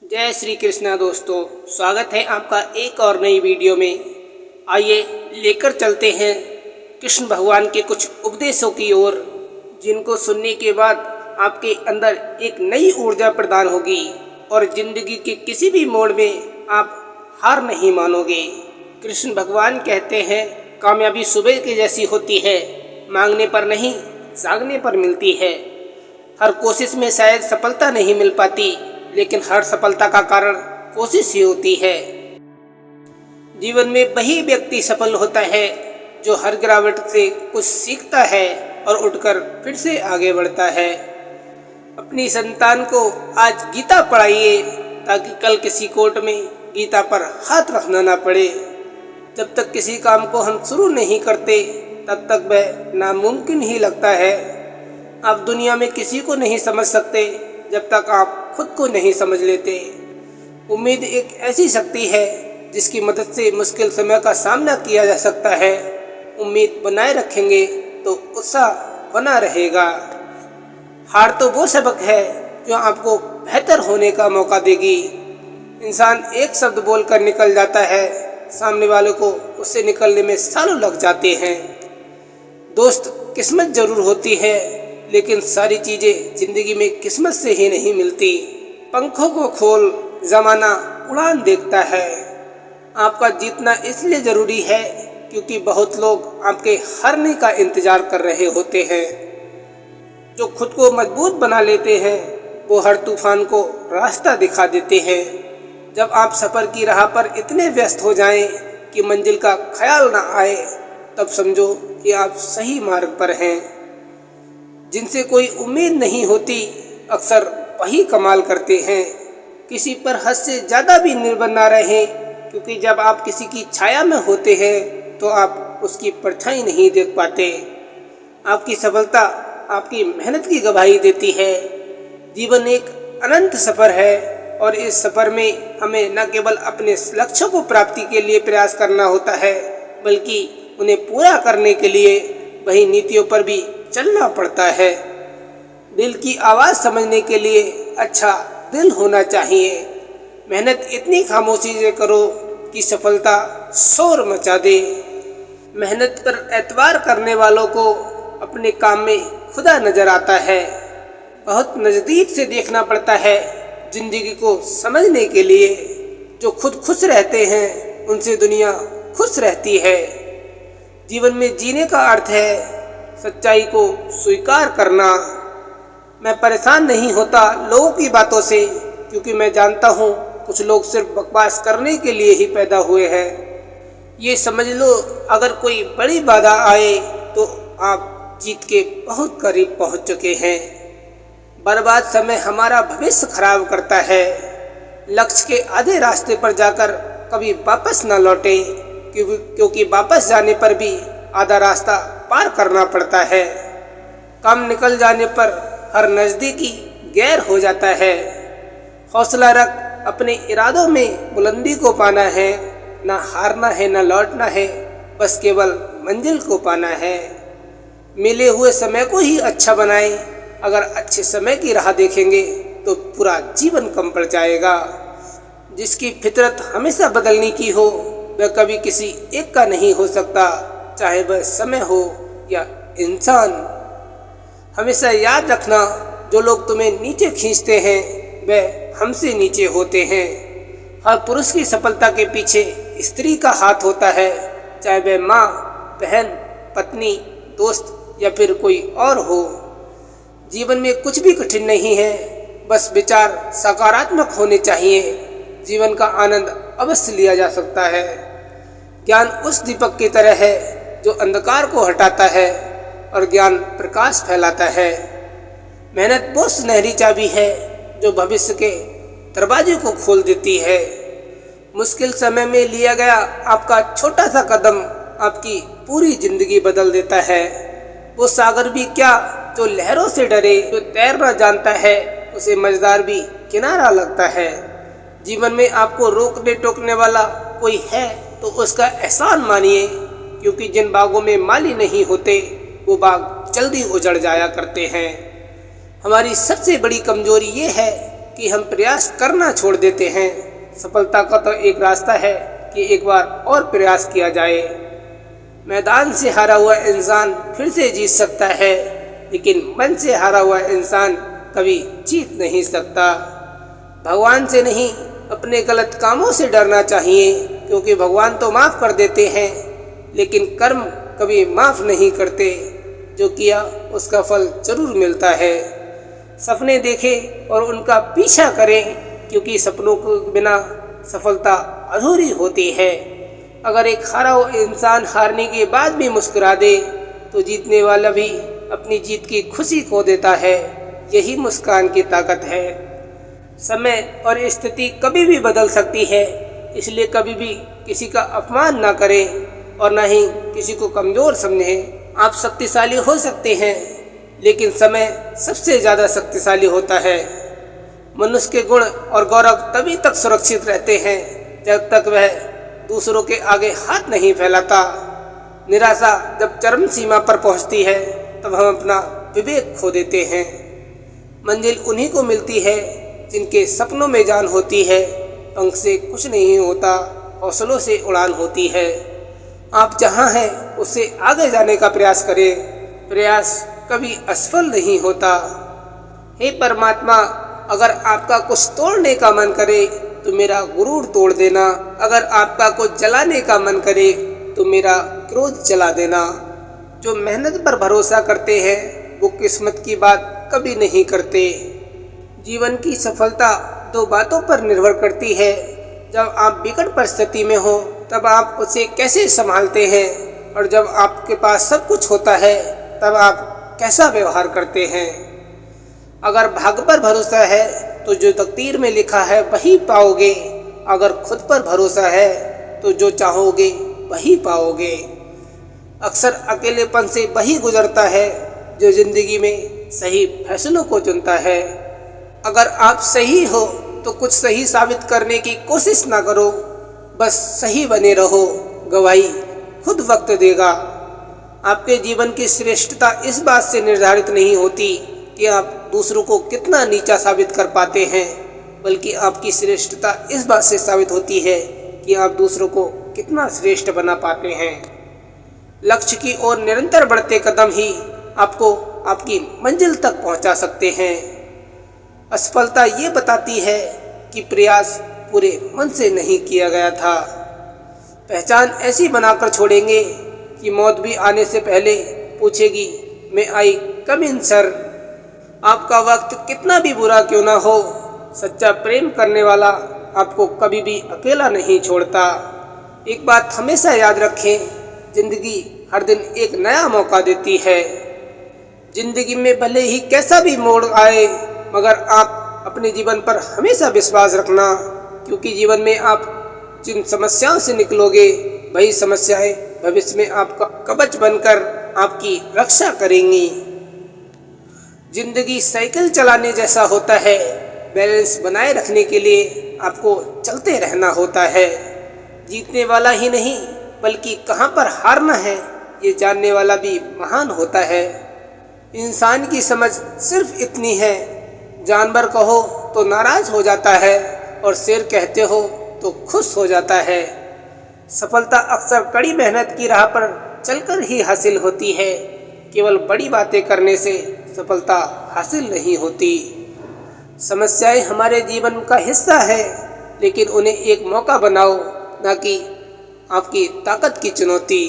जय श्री कृष्णा दोस्तों, स्वागत है आपका एक और नई वीडियो में। आइए लेकर चलते हैं कृष्ण भगवान के कुछ उपदेशों की ओर, जिनको सुनने के बाद आपके अंदर एक नई ऊर्जा प्रदान होगी और जिंदगी के किसी भी मोड़ में आप हार नहीं मानोगे। कृष्ण भगवान कहते हैं, कामयाबी सुबह की जैसी होती है, मांगने पर नहीं जागने पर मिलती है। हर कोशिश में शायद सफलता नहीं मिल पाती, लेकिन हर सफलता का कारण कोशिश ही होती है। जीवन में वही व्यक्ति सफल होता है जो हर गिरावट से कुछ सीखता है और उठकर फिर से आगे बढ़ता है। अपनी संतान को आज गीता पढ़ाइए ताकि कल किसी कोर्ट में गीता पर हाथ रखना ना पड़े। जब तक किसी काम को हम शुरू नहीं करते तब तक वह नामुमकिन ही लगता है। आप दुनिया में किसी को नहीं समझ सकते जब तक आप खुद को नहीं समझ लेते। उम्मीद एक ऐसी शक्ति है जिसकी मदद से मुश्किल समय का सामना किया जा सकता है। उम्मीद बनाए रखेंगे तो उत्साह बना रहेगा। हार तो वो सबक है जो आपको बेहतर होने का मौका देगी। इंसान एक शब्द बोलकर निकल जाता है, सामने वाले को उससे निकलने में सालों लग जाते हैं। दोस्त किस्मत जरूर होती है, लेकिन सारी चीजें जिंदगी में किस्मत से ही नहीं मिलती। पंखों को खोल, जमाना उड़ान देखता है। आपका जीतना इसलिए जरूरी है क्योंकि बहुत लोग आपके हारने का इंतजार कर रहे होते हैं। जो खुद को मजबूत बना लेते हैं वो हर तूफान को रास्ता दिखा देते हैं। जब आप सफर की राह पर इतने व्यस्त हो जाएं कि मंजिल का ख्याल ना आए, तब समझो कि आप सही मार्ग पर हैं। जिनसे कोई उम्मीद नहीं होती अक्सर वही कमाल करते हैं। किसी पर हद से ज़्यादा भी निर्भर ना रहें, क्योंकि जब आप किसी की छाया में होते हैं तो आप उसकी परछाई नहीं देख पाते। आपकी सफलता आपकी मेहनत की गवाही देती है। जीवन एक अनंत सफ़र है और इस सफ़र में हमें न केवल अपने लक्ष्यों को प्राप्ति के लिए प्रयास करना होता है, बल्कि उन्हें पूरा करने के लिए वही नीतियों पर भी चलना पड़ता है। दिल की आवाज़ समझने के लिए अच्छा दिल होना चाहिए। मेहनत इतनी खामोशी से करो कि सफलता शोर मचा दे। मेहनत पर एतबार करने वालों को अपने काम में खुदा नजर आता है। बहुत नज़दीक से देखना पड़ता है जिंदगी को समझने के लिए। जो खुद खुश रहते हैं उनसे दुनिया खुश रहती है। जीवन में जीने का अर्थ है सच्चाई को स्वीकार करना। मैं परेशान नहीं होता लोगों की बातों से, क्योंकि मैं जानता हूँ कुछ लोग सिर्फ बकवास करने के लिए ही पैदा हुए हैं। ये समझ लो, अगर कोई बड़ी बाधा आए तो आप जीत के बहुत करीब पहुँच चुके हैं। बर्बाद समय हमारा भविष्य खराब करता है। लक्ष्य के आधे रास्ते पर जाकर कभी वापस न लौटे, क्योंकि वापस जाने पर भी आधा रास्ता पार करना पड़ता है। काम निकल जाने पर हर नज़दीकी गैर हो जाता है। हौसला रख, अपने इरादों में बुलंदी को पाना है। ना हारना है ना लौटना है, बस केवल मंजिल को पाना है। मिले हुए समय को ही अच्छा बनाएं। अगर अच्छे समय की राह देखेंगे तो पूरा जीवन कम पड़ जाएगा। जिसकी फितरत हमेशा बदलने की हो वह कभी किसी एक का नहीं हो सकता, चाहे वह समय हो या इंसान। हमेशा याद रखना, जो लोग तुम्हें नीचे खींचते हैं वह हमसे नीचे होते हैं। हर पुरुष की सफलता के पीछे स्त्री का हाथ होता है, चाहे वह माँ, बहन, पत्नी, दोस्त या फिर कोई और हो। जीवन में कुछ भी कठिन नहीं है, बस विचार सकारात्मक होने चाहिए। जीवन का आनंद अवश्य लिया जा सकता है। ज्ञान उस दीपक की तरह है जो अंधकार को हटाता है और ज्ञान प्रकाश फैलाता है। मेहनत वो सुनहरी चाबी है जो भविष्य के दरवाजे को खोल देती है। मुश्किल समय में लिया गया आपका छोटा सा कदम आपकी पूरी जिंदगी बदल देता है। वो सागर भी क्या जो लहरों से डरे, जो तैरना जानता है उसे मझदार भी किनारा लगता है। जीवन में आपको रोकने टोकने वाला कोई है तो उसका एहसान मानिए, क्योंकि जिन बागों में माली नहीं होते वो बाग जल्दी उजड़ जाया करते हैं। हमारी सबसे बड़ी कमजोरी ये है कि हम प्रयास करना छोड़ देते हैं। सफलता का तो एक रास्ता है कि एक बार और प्रयास किया जाए। मैदान से हारा हुआ इंसान फिर से जीत सकता है, लेकिन मन से हारा हुआ इंसान कभी जीत नहीं सकता। भगवान से नहीं, अपने गलत कामों से डरना चाहिए, क्योंकि भगवान तो माफ़ कर देते हैं, लेकिन कर्म कभी माफ़ नहीं करते। जो किया उसका फल जरूर मिलता है। सपने देखें और उनका पीछा करें, क्योंकि सपनों के बिना सफलता अधूरी होती है। अगर एक हारा हुआ इंसान हारने के बाद भी मुस्कुरा दे, तो जीतने वाला भी अपनी जीत की खुशी खो देता है। यही मुस्कान की ताकत है। समय और स्थिति कभी भी बदल सकती है, इसलिए कभी भी किसी का अपमान ना करें और ना ही किसी को कमज़ोर समझें। आप शक्तिशाली हो सकते हैं, लेकिन समय सबसे ज़्यादा शक्तिशाली होता है। मनुष्य के गुण और गौरव तभी तक सुरक्षित रहते हैं जब तक वह दूसरों के आगे हाथ नहीं फैलाता। निराशा जब चरम सीमा पर पहुंचती है, तब हम अपना विवेक खो देते हैं। मंजिल उन्हीं को मिलती है जिनके सपनों में जान होती है। पंख से कुछ नहीं होता, हौसलों से उड़ान होती है। आप जहां हैं उससे आगे जाने का प्रयास करें। प्रयास कभी असफल नहीं होता। हे परमात्मा, अगर आपका कुछ तोड़ने का मन करे तो मेरा गुरूर तोड़ देना। अगर आपका कुछ जलाने का मन करे तो मेरा क्रोध जला देना। जो मेहनत पर भरोसा करते हैं वो किस्मत की बात कभी नहीं करते। जीवन की सफलता दो बातों पर निर्भर करती है। जब आप विकट परिस्थिति में हो तब आप उसे कैसे संभालते हैं, और जब आपके पास सब कुछ होता है तब आप कैसा व्यवहार करते हैं। अगर भाग्य पर भरोसा है तो जो तकदीर में लिखा है वही पाओगे। अगर खुद पर भरोसा है तो जो चाहोगे वही पाओगे। अक्सर अकेलेपन से वही गुजरता है जो जिंदगी में सही फैसलों को चुनता है। अगर आप सही हो तो कुछ सही साबित करने की कोशिश ना करो, बस सही बने रहो। गवाही खुद वक्त देगा। आपके जीवन की श्रेष्ठता इस बात से निर्धारित नहीं होती कि आप दूसरों को कितना नीचा साबित कर पाते हैं, बल्कि आपकी श्रेष्ठता इस बात से साबित होती है कि आप दूसरों को कितना श्रेष्ठ बना पाते हैं। लक्ष्य की ओर निरंतर बढ़ते कदम ही आपको आपकी मंजिल तक पहुंचा सकते हैं। असफलता ये बताती है कि प्रयास पूरे मन से नहीं किया गया था। पहचान ऐसी बनाकर छोड़ेंगे कि मौत भी आने से पहले पूछेगी, मैं आई कम इन सर। आपका वक्त कितना भी बुरा क्यों ना हो, सच्चा प्रेम करने वाला आपको कभी भी अकेला नहीं छोड़ता। एक बात हमेशा याद रखें, जिंदगी हर दिन एक नया मौका देती है। जिंदगी में भले ही कैसा भी मोड़ आए, मगर आप अपने जीवन पर हमेशा विश्वास रखना, क्योंकि जीवन में आप जिन समस्याओं से निकलोगे वही समस्याएं भविष्य में आपका कवच बनकर आपकी रक्षा करेंगी। जिंदगी साइकिल चलाने जैसा होता है। बैलेंस बनाए रखने के लिए आपको चलते रहना होता है। जीतने वाला ही नहीं बल्कि कहाँ पर हारना है ये जानने वाला भी महान होता है। इंसान की समझ सिर्फ इतनी है, जानवर कहो तो नाराज हो जाता है और शेर कहते हो तो खुश हो जाता है। सफलता अक्सर कड़ी मेहनत की राह पर चलकर ही हासिल होती है। केवल बड़ी बातें करने से सफलता हासिल नहीं होती। समस्याएं हमारे जीवन का हिस्सा है, लेकिन उन्हें एक मौका बनाओ, ना कि आपकी ताकत की चुनौती।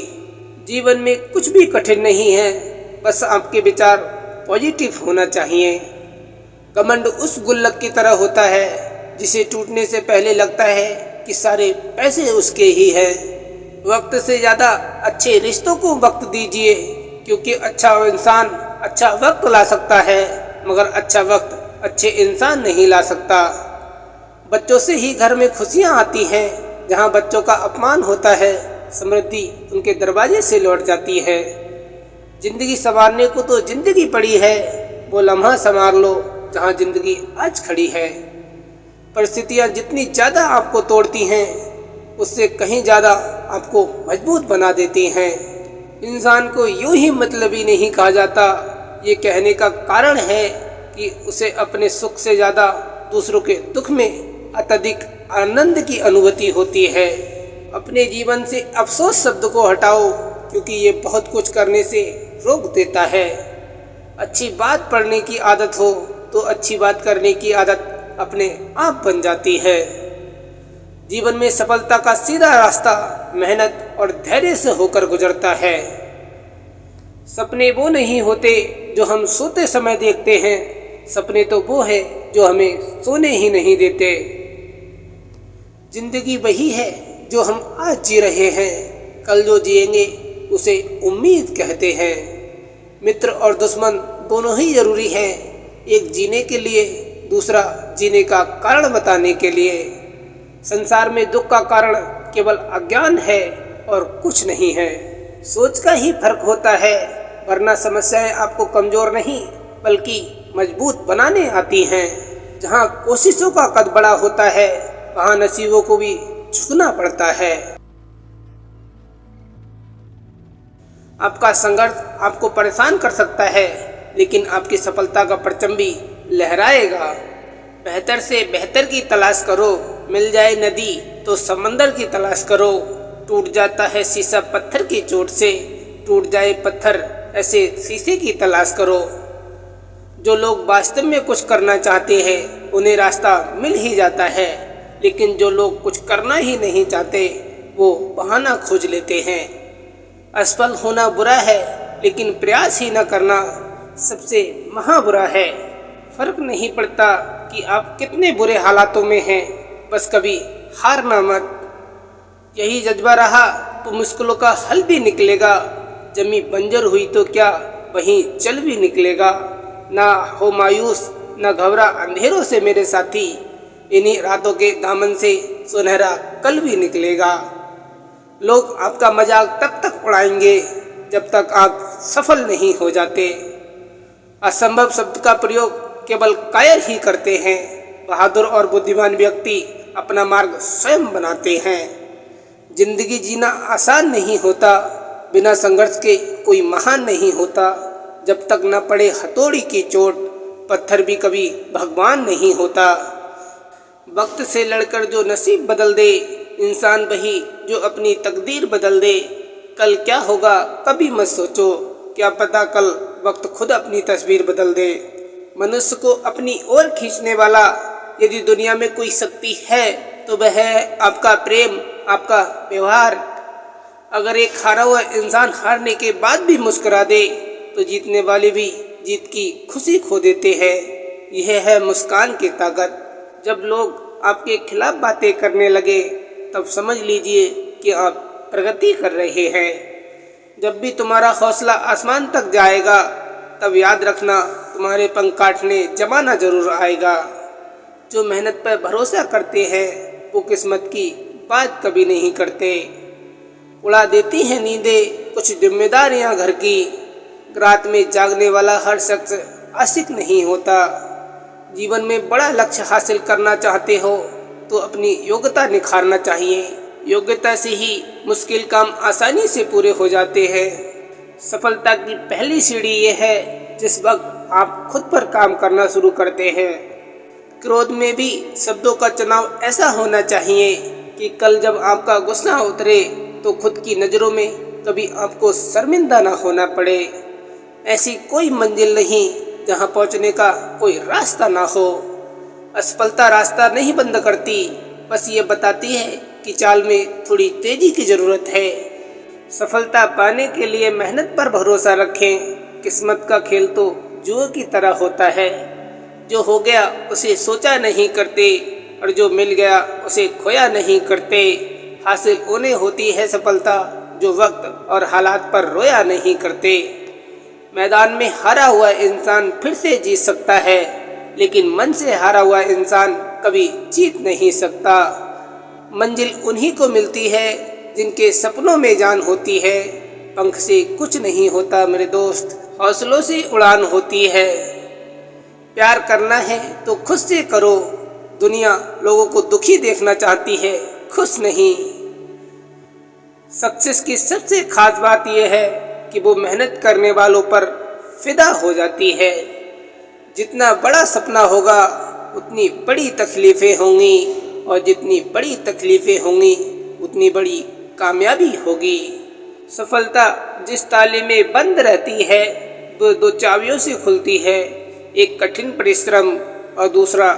जीवन में कुछ भी कठिन नहीं है, बस आपके विचार पॉजिटिव होना चाहिए। घमंड उस गुल्लक की तरह होता है जिसे टूटने से पहले लगता है कि सारे पैसे उसके ही हैं। वक्त से ज़्यादा अच्छे रिश्तों को वक्त दीजिए, क्योंकि अच्छा इंसान अच्छा वक्त ला सकता है, मगर अच्छा वक्त अच्छे इंसान नहीं ला सकता। बच्चों से ही घर में खुशियाँ आती हैं। जहाँ बच्चों का अपमान होता है, समृद्धि उनके दरवाजे से लौट जाती है। जिंदगी संवारने को तो जिंदगी पड़ी है, वो लम्हा संवार लो जहाँ जिंदगी आज खड़ी है। परिस्थितियाँ जितनी ज़्यादा आपको तोड़ती हैं, उससे कहीं ज़्यादा आपको मजबूत बना देती हैं। इंसान को यूं ही मतलबी नहीं कहा जाता। ये कहने का कारण है कि उसे अपने सुख से ज़्यादा दूसरों के दुख में अत्यधिक आनंद की अनुभूति होती है। अपने जीवन से अफसोस शब्द को हटाओ, क्योंकि ये बहुत कुछ करने से रोक देता है। अच्छी बात पढ़ने की आदत हो तो अच्छी बात करने की आदत अपने आप बन जाती है। जीवन में सफलता का सीधा रास्ता मेहनत और धैर्य से होकर गुजरता है। सपने वो नहीं होते जो हम सोते समय देखते हैं, सपने तो वो है जो हमें सोने ही नहीं देते। जिंदगी वही है जो हम आज जी रहे हैं, कल जो जिएंगे उसे उम्मीद कहते हैं। मित्र और दुश्मन दोनों ही जरूरी हैं, एक जीने के लिए, दूसरा जीने का कारण बताने के लिए। संसार में दुख का कारण केवल अज्ञान है और कुछ नहीं है। सोच का ही फर्क होता है, वरना समस्याएं आपको कमजोर नहीं बल्कि मजबूत बनाने आती हैं। जहां कोशिशों का कद बड़ा होता है, वहां नसीबों को भी झुकना पड़ता है। आपका संघर्ष आपको परेशान कर सकता है, लेकिन आपकी सफलता का परचम भी लहराएगा। बेहतर से बेहतर की तलाश करो, मिल जाए नदी तो समंदर की तलाश करो। टूट जाता है शीशा पत्थर की चोट से, टूट जाए पत्थर ऐसे शीशे की तलाश करो। जो लोग वास्तव में कुछ करना चाहते हैं उन्हें रास्ता मिल ही जाता है, लेकिन जो लोग कुछ करना ही नहीं चाहते वो बहाना खोज लेते हैं। असफल होना बुरा है, लेकिन प्रयास ही न करना सबसे महा बुरा है। फर्क नहीं पड़ता कि आप कितने बुरे हालातों में हैं, बस कभी हारना मत। यही जज्बा रहा तो मुश्किलों का हल भी निकलेगा। जमी बंजर हुई तो क्या, वहीं जल भी निकलेगा। ना हो मायूस, ना घबरा अंधेरों से मेरे साथी, इन्हीं रातों के दामन से सुनहरा कल भी निकलेगा। लोग आपका मजाक तब तक उड़ाएंगे जब तक आप सफल नहीं हो जाते। असंभव शब्द का प्रयोग केवल कायर ही करते हैं। बहादुर और बुद्धिमान व्यक्ति अपना मार्ग स्वयं बनाते हैं। जिंदगी जीना आसान नहीं होता, बिना संघर्ष के कोई महान नहीं होता। जब तक न पड़े हथौड़ी की चोट, पत्थर भी कभी भगवान नहीं होता। वक्त से लड़कर जो नसीब बदल दे, इंसान वही जो अपनी तकदीर बदल दे। कल क्या होगा कभी मत सोचो, क्या पता कल वक्त खुद अपनी तस्वीर बदल दे। मनुष्य को अपनी ओर खींचने वाला यदि दुनिया में कोई शक्ति है तो वह है आपका प्रेम, आपका व्यवहार। अगर एक हारा हुआ इंसान हारने के बाद भी मुस्कुरा दे तो जीतने वाले भी जीत की खुशी खो देते हैं। यह है मुस्कान की ताकत। जब लोग आपके खिलाफ बातें करने लगे तब समझ लीजिए कि आप प्रगति कर रहे हैं। जब भी तुम्हारा हौसला आसमान तक जाएगा तब याद रखना तुम्हारे पंख काटने जमाना जरूर आएगा। जो मेहनत पर भरोसा करते हैं वो किस्मत की बात कभी नहीं करते। उड़ा देती हैं नींदें कुछ जिम्मेदारियां घर की। रात में जागने वाला हर शख्स आशिक नहीं होता। जीवन में बड़ा लक्ष्य हासिल करना चाहते हो तो अपनी योग्यता निखारना चाहिए। योग्यता से ही मुश्किल काम आसानी से पूरे हो जाते हैं। सफलता की पहली सीढ़ी ये है जिस वक्त आप खुद पर काम करना शुरू करते हैं। क्रोध में भी शब्दों का चुनाव ऐसा होना चाहिए कि कल जब आपका गुस्सा उतरे तो खुद की नज़रों में कभी आपको शर्मिंदा ना होना पड़े। ऐसी कोई मंजिल नहीं जहां पहुंचने का कोई रास्ता ना हो। असफलता रास्ता नहीं बंद करती, बस ये बताती है कि चाल में थोड़ी तेजी की ज़रूरत है। सफलता पाने के लिए मेहनत पर भरोसा रखें। किस्मत का खेल तो जुए की तरह होता है। जो हो गया उसे सोचा नहीं करते और जो मिल गया उसे खोया नहीं करते। हासिल उन्हें होती है सफलता जो वक्त और हालात पर रोया नहीं करते। मैदान में हारा हुआ इंसान फिर से जीत सकता है, लेकिन मन से हारा हुआ इंसान कभी जीत नहीं सकता। मंजिल उन्हीं को मिलती है जिनके सपनों में जान होती है। पंख से कुछ नहीं होता मेरे दोस्त, हौसलों से उड़ान होती है। प्यार करना है तो खुद से करो। दुनिया लोगों को दुखी देखना चाहती है, खुश नहीं। सक्सेस की सबसे खास बात यह है कि वो मेहनत करने वालों पर फिदा हो जाती है। जितना बड़ा सपना होगा उतनी बड़ी तकलीफ़ें होंगी, और जितनी बड़ी तकलीफ़ें होंगी उतनी बड़ी कामयाबी होगी। सफलता जिस ताले में बंद रहती है वो दो चाबियों से खुलती है, एक कठिन परिश्रम और दूसरा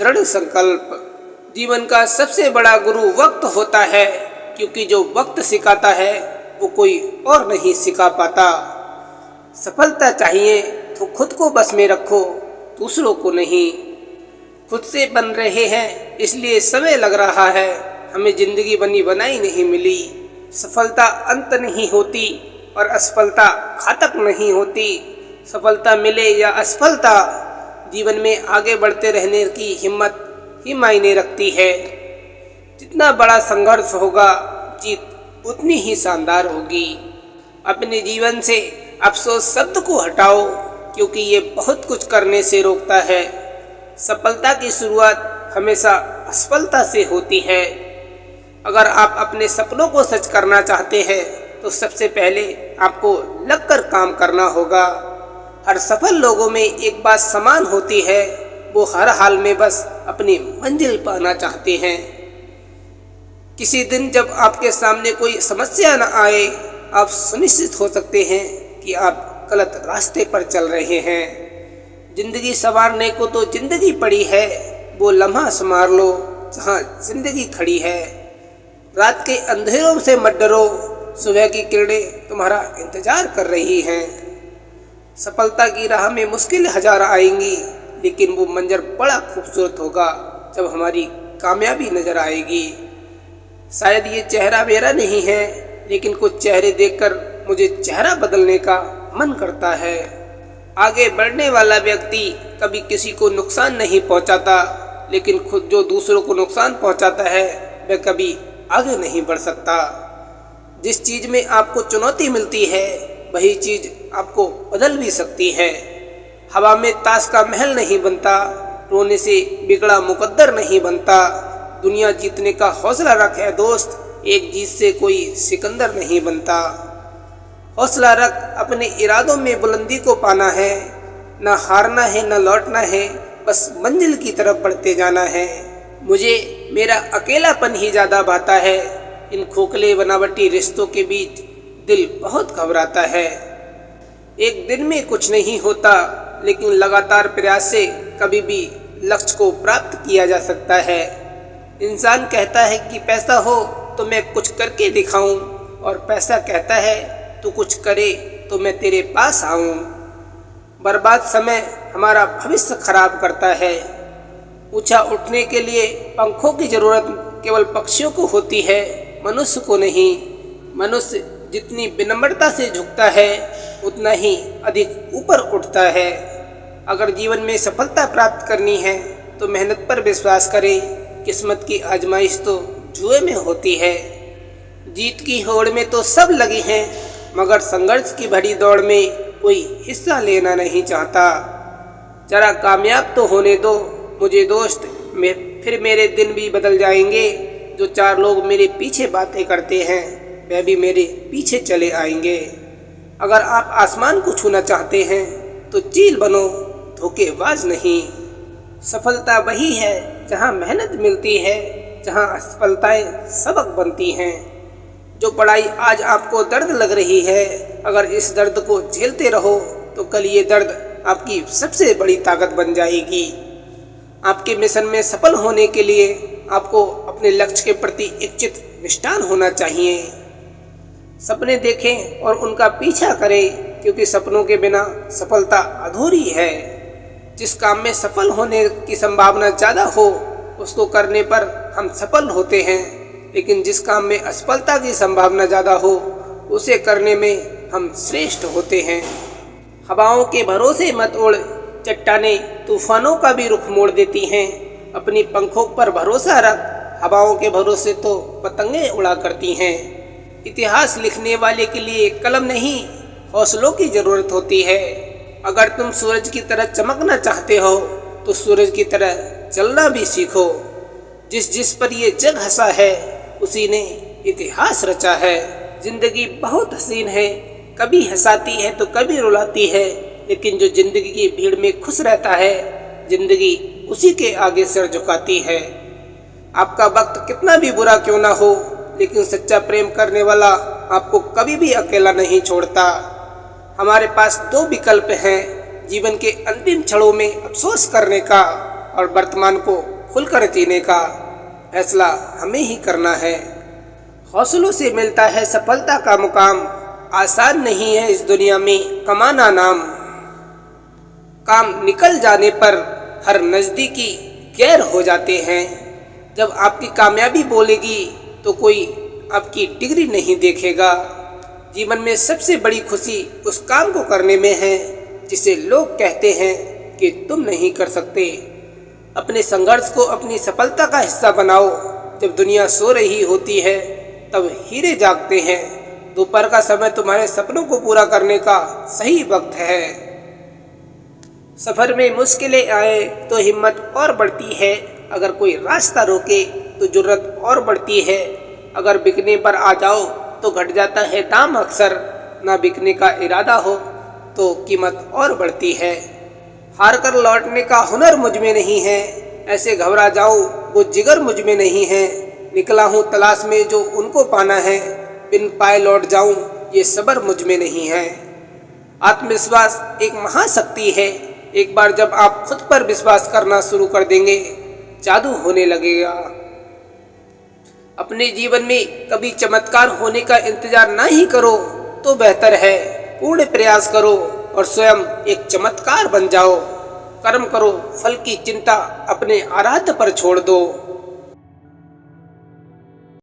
दृढ़ संकल्प। जीवन का सबसे बड़ा गुरु वक्त होता है, क्योंकि जो वक्त सिखाता है वो कोई और नहीं सिखा पाता। सफलता चाहिए तो खुद को बस में रखो, दूसरों को नहीं। खुद से बन रहे हैं इसलिए समय लग रहा है, हमें जिंदगी बनी बनाई नहीं मिली। सफलता अंत नहीं होती और असफलता घातक नहीं होती। सफलता मिले या असफलता, जीवन में आगे बढ़ते रहने की हिम्मत ही मायने रखती है। जितना बड़ा संघर्ष होगा जीत उतनी ही शानदार होगी। अपने जीवन से अफसोस शब्द को हटाओ, क्योंकि ये बहुत कुछ करने से रोकता है। सफलता की शुरुआत हमेशा असफलता से होती है। अगर आप अपने सपनों को सच करना चाहते हैं तो सबसे पहले आपको लगकर काम करना होगा। हर सफल लोगों में एक बात समान होती है, वो हर हाल में बस अपनी मंजिल पाना चाहते हैं। किसी दिन जब आपके सामने कोई समस्या न आए, आप सुनिश्चित हो सकते हैं कि आप गलत रास्ते पर चल रहे हैं। जिंदगी संवारने को तो जिंदगी पड़ी है, वो लम्हा संवार लो जहाँ जिंदगी खड़ी है। रात के अंधेरों से मत डरो, सुबह की किरणें तुम्हारा इंतजार कर रही हैं। सफलता की राह में मुश्किल हजार आएंगी, लेकिन वो मंजर बड़ा खूबसूरत होगा जब हमारी कामयाबी नजर आएगी। शायद ये चेहरा मेरा नहीं है, लेकिन कुछ चेहरे देखकर मुझे चेहरा बदलने का मन करता है। आगे बढ़ने वाला व्यक्ति कभी किसी को नुकसान नहीं पहुंचाता, लेकिन खुद जो दूसरों को नुकसान पहुंचाता है वह कभी आगे नहीं बढ़ सकता। जिस चीज में आपको चुनौती मिलती है वही चीज आपको बदल भी सकती है। हवा में ताश का महल नहीं बनता, रोने से बिगड़ा मुकद्दर नहीं बनता। दुनिया जीतने का हौसला रख है दोस्त, एक जीत से कोई सिकंदर नहीं बनता। हौसला रख, अपने इरादों में बुलंदी को पाना है। न हारना है न लौटना है, बस मंजिल की तरफ बढ़ते जाना है। मुझे मेरा अकेलापन ही ज़्यादा भाता है, इन खोखले बनावटी रिश्तों के बीच दिल बहुत घबराता है। एक दिन में कुछ नहीं होता, लेकिन लगातार प्रयास से कभी भी लक्ष्य को प्राप्त किया जा सकता है। इंसान कहता है कि पैसा हो तो मैं कुछ करके दिखाऊं, और पैसा कहता है तू कुछ करे तो मैं तेरे पास आऊं। बर्बाद समय हमारा भविष्य खराब करता है। ऊंचा उठने के लिए पंखों की जरूरत केवल पक्षियों को होती है, मनुष्य को नहीं। मनुष्य जितनी विनम्रता से झुकता है उतना ही अधिक ऊपर उठता है। अगर जीवन में सफलता प्राप्त करनी है तो मेहनत पर विश्वास करें। किस्मत की आजमाइश तो जुए में होती है। जीत की होड़ में तो सब लगे हैं, मगर संघर्ष की भरी दौड़ में कोई हिस्सा लेना नहीं चाहता। जरा कामयाब तो होने दो मुझे दोस्त, फिर मेरे दिन भी बदल जाएंगे। जो चार लोग मेरे पीछे बातें करते हैं वह भी मेरे पीछे चले आएंगे। अगर आप आसमान को छूना चाहते हैं तो चील बनो, धोखेबाज नहीं। सफलता वही है जहाँ मेहनत मिलती है, जहाँ असफलताएं सबक बनती हैं। जो पढ़ाई आज आपको दर्द लग रही है, अगर इस दर्द को झेलते रहो तो कल ये दर्द आपकी सबसे बड़ी ताकत बन जाएगी। आपके मिशन में सफल होने के लिए आपको अपने लक्ष्य के प्रति इच्छित निष्ठान होना चाहिए। सपने देखें और उनका पीछा करें, क्योंकि सपनों के बिना सफलता अधूरी है। जिस काम में सफल होने की संभावना ज़्यादा हो उसको करने पर हम सफल होते हैं, लेकिन जिस काम में असफलता की संभावना ज़्यादा हो उसे करने में हम श्रेष्ठ होते हैं। हवाओं के भरोसे मत उड़, चट्टानें तूफानों का भी रुख मोड़ देती हैं। अपनी पंखों पर भरोसा रख, हवाओं के भरोसे तो पतंगे उड़ा करती हैं। इतिहास लिखने वाले के लिए कलम नहीं, हौसलों की ज़रूरत होती है। अगर तुम सूरज की तरह चमकना चाहते हो तो सूरज की तरह जलना भी सीखो। जिस पर ये जग हंसा है उसी ने इतिहास रचा है। जिंदगी बहुत हसीन है, कभी हंसाती है तो कभी रुलाती है, लेकिन जो जिंदगी की भीड़ में खुश रहता है जिंदगी उसी के आगे सिर झुकाती है। आपका वक्त कितना भी बुरा क्यों ना हो, लेकिन सच्चा प्रेम करने वाला आपको कभी भी अकेला नहीं छोड़ता। हमारे पास दो विकल्प हैं, जीवन के अंतिम क्षणों में अफसोस करने का और वर्तमान को खुलकर जीने का। फैसला हमें ही करना है। हौसलों से मिलता है सफलता का मुकाम, आसान नहीं है इस दुनिया में कमाना नाम। काम निकल जाने पर हर नज़दीकी गैर हो जाते हैं। जब आपकी कामयाबी बोलेगी तो कोई आपकी डिग्री नहीं देखेगा। जीवन में सबसे बड़ी खुशी उस काम को करने में है जिसे लोग कहते हैं कि तुम नहीं कर सकते। अपने संघर्ष को अपनी सफलता का हिस्सा बनाओ। जब दुनिया सो रही होती है तब हीरे जागते हैं। दोपहर का समय तुम्हारे सपनों को पूरा करने का सही वक्त है। सफर में मुश्किलें आए तो हिम्मत और बढ़ती है। अगर कोई रास्ता रोके तो जुर्रत और बढ़ती है। अगर बिकने पर आ जाओ तो घट जाता है दाम अक्सर। ना बिकने का इरादा हो तो कीमत और बढ़ती है। हार कर लौटने का हुनर मुझ में नहीं है। ऐसे घबरा जाऊं वो जिगर मुझ में नहीं है। निकला हूँ तलाश में जो उनको पाना है। बिन पाए लौट जाऊं ये सब्र मुझ में नहीं है। आत्मविश्वास एक महाशक्ति है। एक बार जब आप खुद पर विश्वास करना शुरू कर देंगे, जादू होने लगेगा। अपने जीवन में कभी चमत्कार होने का इंतजार ना ही करो तो बेहतर है। पूर्ण प्रयास करो और स्वयं एक चमत्कार बन जाओ। कर्म करो, फल की चिंता अपने आराध्य पर छोड़ दो।